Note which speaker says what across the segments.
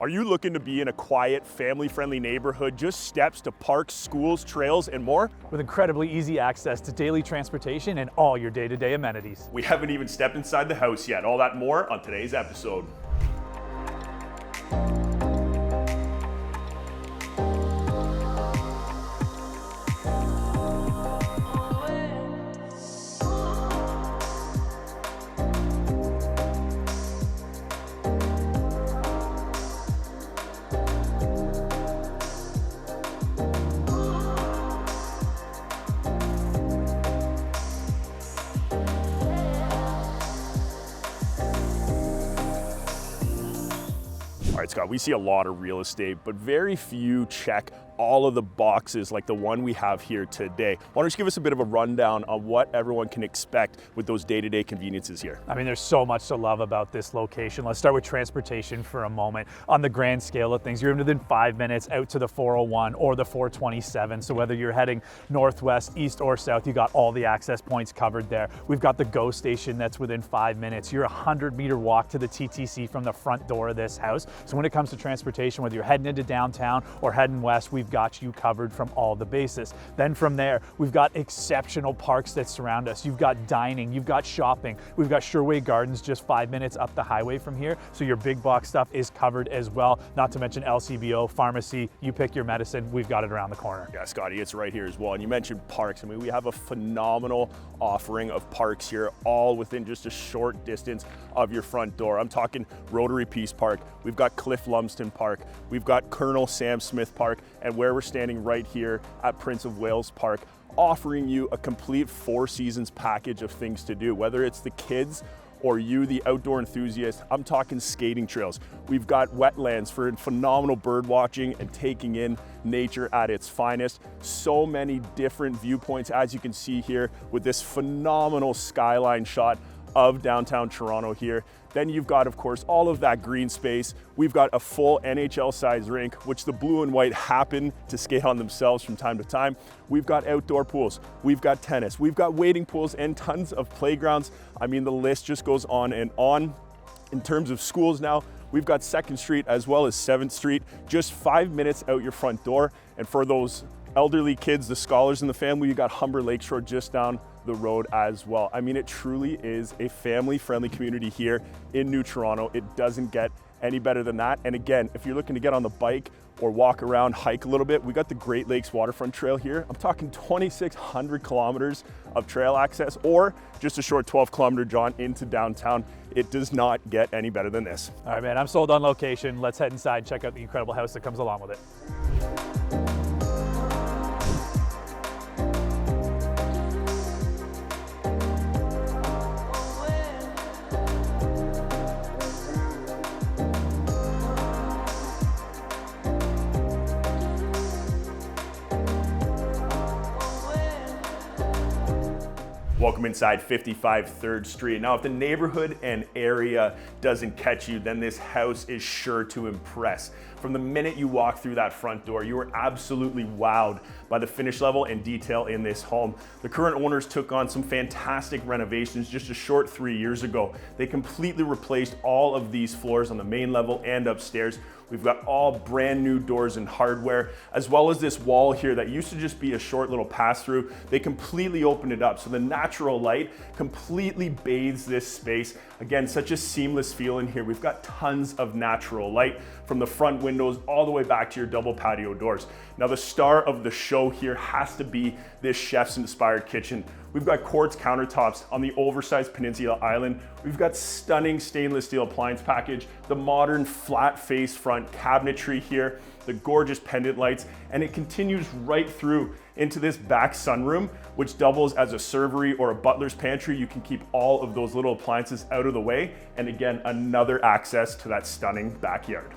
Speaker 1: Are you looking to be in a quiet, family-friendly neighborhood, just steps to parks, schools, trails, and more?
Speaker 2: With incredibly easy access to daily transportation and all your day-to-day amenities.
Speaker 1: We haven't even stepped inside the house yet. All that and more on today's episode. All right, Scott, we see a lot of real estate, but very few check all of the boxes like the one we have here today. Why don't you give us a bit of a rundown on what everyone can expect with those day-to-day conveniences here?
Speaker 2: I mean, there's so much to love about this location. Let's start with transportation for a moment. On the grand scale of things, you're within 5 minutes out to the 401 or the 427. So whether you're heading northwest, east, or south, you got all the access points covered there. We've got the GO station that's within 5 minutes. You're a 100-meter walk to the TTC from the front door of this house. So when it comes to transportation, whether you're heading into downtown or heading west, we've got you covered from all the bases. Then from there, we've got exceptional parks that surround us. You've got dining, you've got shopping. We've got Sherway Gardens just 5 minutes up the highway from here. So your big box stuff is covered as well. Not to mention LCBO, pharmacy, you pick your medicine, we've got it around the corner.
Speaker 1: Yeah, Scotty, it's right here as well. And you mentioned parks. I mean, we have a phenomenal offering of parks here, all within just a short distance of your front door. I'm talking Rotary Peace Park. We've got Cliff Lumsden Park. We've got Colonel Sam Smith Park, and where we're standing right here at Prince of Wales Park, offering you a complete Four Seasons package of things to do, whether it's the kids or you, the outdoor enthusiast. I'm talking skating trails. We've got wetlands for phenomenal bird watching and taking in nature at its finest. So many different viewpoints, as you can see here, with this phenomenal skyline shot of downtown Toronto here. Then you've got, of course, all of that green space. We've got a full NHL size rink, which the blue and white happen to skate on themselves from time to time. We've got outdoor pools, we've got tennis, we've got wading pools and tons of playgrounds. I mean, the list just goes on and on. In terms of schools now, we've got 2nd Street as well as 7th Street, just 5 minutes out your front door. And for those elderly kids, the scholars in the family, you got Humber Lakeshore just down the road as well. I mean, it truly is a family-friendly community here in New Toronto. It doesn't get any better than that. And again, if you're looking to get on the bike or walk around, hike a little bit, we got the Great Lakes Waterfront Trail here. I'm talking 2,600 kilometers of trail access, or just a short 12-kilometer jaunt into downtown. It does not get any better than this.
Speaker 2: All right, man, I'm sold on location. Let's head inside and check out the incredible house that comes along with it.
Speaker 1: Welcome inside 55 3rd Street. Now, if the neighborhood and area doesn't catch you, then this house is sure to impress. From the minute you walk through that front door, you are absolutely wowed by the finish level and detail in this home. The current owners took on some fantastic renovations just a short 3 years ago. They completely replaced all of these floors on the main level and upstairs. We've got all brand new doors and hardware, as well as this wall here that used to just be a short little pass through. They completely opened it up, so the natural light completely bathes this space. Again, such a seamless feel in here. We've got tons of natural light from the front windows all the way back to your double patio doors. Now, the star of the show here has to be this chef's inspired kitchen. We've got quartz countertops on the oversized peninsula island. We've got stunning stainless steel appliance package, the modern flat face front cabinetry here, the gorgeous pendant lights, and it continues right through into this back sunroom, which doubles as a servery or a butler's pantry. You can keep all of those little appliances out of the way. And again, another access to that stunning backyard.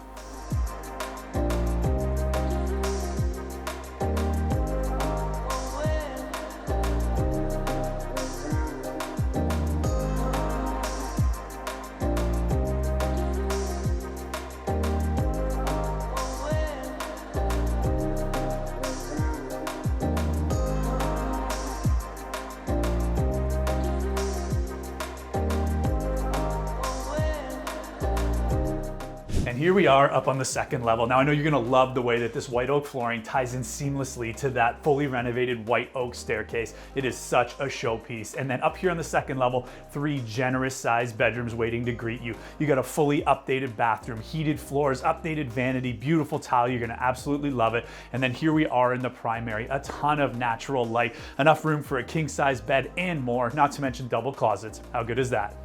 Speaker 2: And And here we are up on the second level. Now I know you're gonna love the way that this white oak flooring ties in seamlessly to that fully renovated white oak staircase. It is such a showpiece. And then up here on the second level, 3 generous sized bedrooms waiting to greet you. You got a fully updated bathroom, heated floors, updated vanity, beautiful tile. You're gonna absolutely love it. And then here we are in the primary, a ton of natural light, enough room for a king size bed and more, not to mention double closets. How good is that?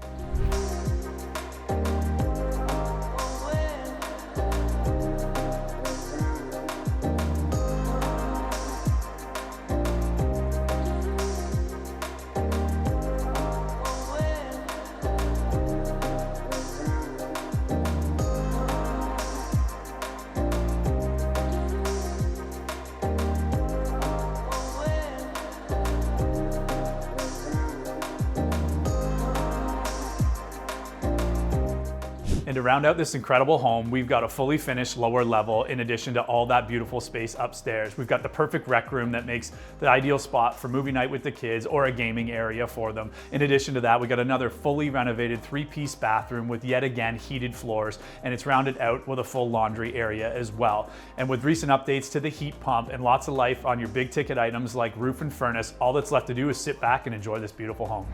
Speaker 2: And to round out this incredible home, we've got a fully finished lower level in addition to all that beautiful space upstairs. We've got the perfect rec room that makes the ideal spot for movie night with the kids or a gaming area for them. In addition to that, we got another fully renovated 3-piece bathroom with yet again heated floors, and it's rounded out with a full laundry area as well. And with recent updates to the heat pump and lots of life on your big ticket items like roof and furnace, all that's left to do is sit back and enjoy this beautiful home.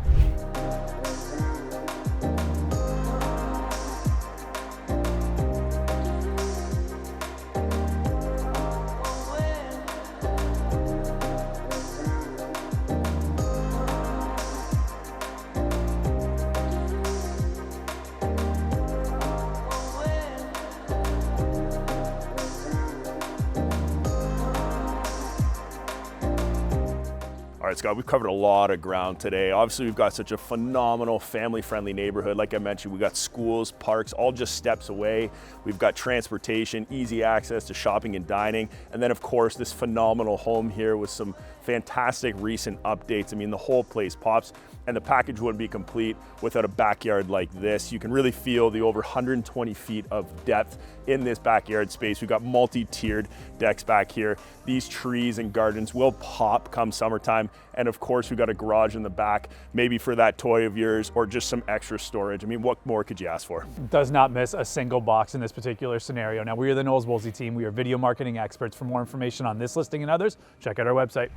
Speaker 1: All right, Scott, we've covered a lot of ground today. Obviously, we've got such a phenomenal family-friendly neighborhood. Like I mentioned, we've got schools, parks, all just steps away. We've got transportation, easy access to shopping and dining. And then, of course, this phenomenal home here with some fantastic recent updates. I mean, the whole place pops, and the package wouldn't be complete without a backyard like this. You can really feel the over 120 feet of depth in this backyard space. We've got multi-tiered decks back here. These trees and gardens will pop come summertime. And of course, we've got a garage in the back, maybe for that toy of yours or just some extra storage. I mean, what more could you ask for?
Speaker 2: Does not miss a single box in this particular scenario. Now, we are the Knowles Woolsey team. We are video marketing experts. For more information on this listing and others, check out our website.